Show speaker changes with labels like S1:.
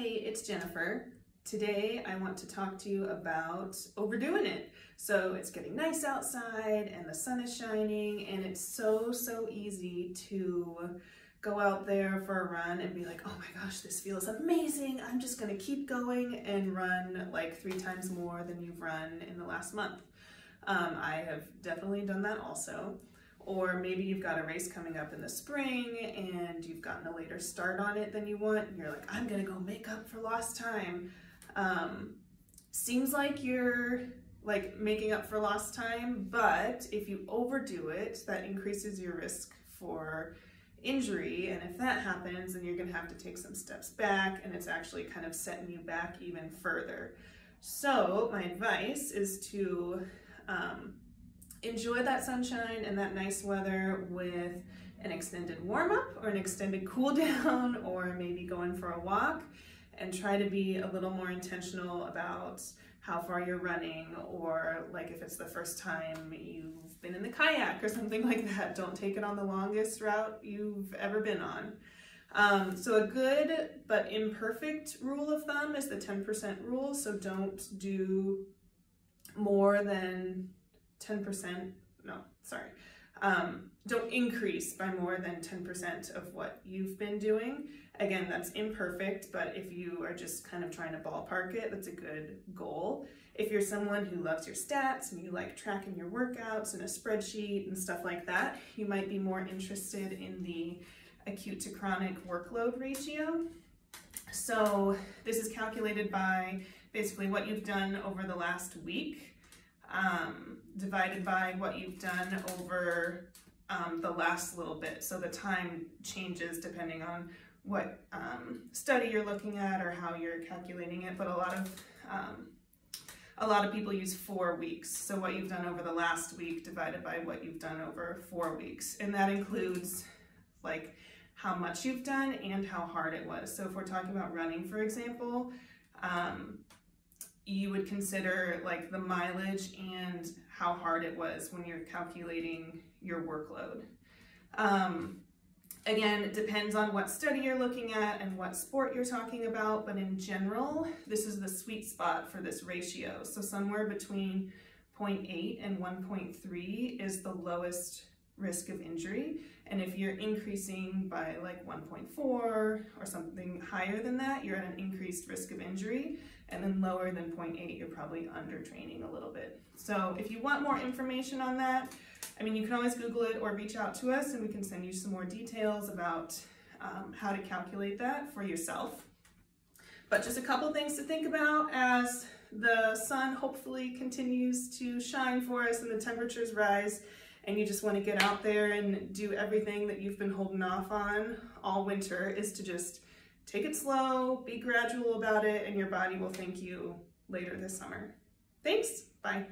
S1: Hey, it's Jennifer. Today I want to talk to you about overdoing it. So it's getting nice outside and the sun is shining and it's so easy to go out there for a run and be like, oh my gosh, this feels amazing. I'm just gonna keep going and run like 3 times more than you've run in the last month. I have definitely done that also. Or maybe you've got a race coming up in the spring and you've gotten a later start on it than you want. And you're like, I'm gonna go make up for lost time. Seems like you're like making up for lost time, but if you overdo it, that increases your risk for injury. And if that happens, then you're gonna have to take some steps back and it's actually kind of setting you back even further. So my advice is to enjoy that sunshine and that nice weather with an extended warm-up or an extended cool down, or maybe going for a walk, and try to be a little more intentional about how far you're running, or like if it's the first time you've been in the kayak or something like that, don't take it on the longest route you've ever been on. So a good but imperfect rule of thumb is the 10% rule. So don't do more than 10%, don't increase by more than 10% of what you've been doing. Again, that's imperfect, but if you are just kind of trying to ballpark it, that's a good goal. If you're someone who loves your stats and you like tracking your workouts in a spreadsheet and stuff like that, you might be more interested in the acute to chronic workload ratio. So this is calculated by basically what you've done over the last week, divided by what you've done over the last little bit. So the time changes depending on what study you're looking at or how you're calculating it, but a lot of people use 4 weeks. So what you've done over the last week divided by what you've done over 4 weeks. And that includes like how much you've done and how hard it was. So if we're talking about running, for example, you would consider like the mileage and how hard it was when you're calculating your workload. Again, it depends on what study you're looking at and what sport you're talking about, but in general, this is the sweet spot for this ratio. So somewhere between 0.8 and 1.3 is the lowest risk of injury. And if you're increasing by like 1.4 or something higher than that, you're at an increased risk of injury. And then lower than 0.8, you're probably under training a little bit. So if you want more information on that, I mean, you can always Google it or reach out to us and we can send you some more details about how to calculate that for yourself. But just a couple things to think about as the sun hopefully continues to shine for us and the temperatures rise, and you just want to get out there and do everything that you've been holding off on all winter, is to just take it slow, be gradual about it, and your body will thank you later this summer. Thanks, bye.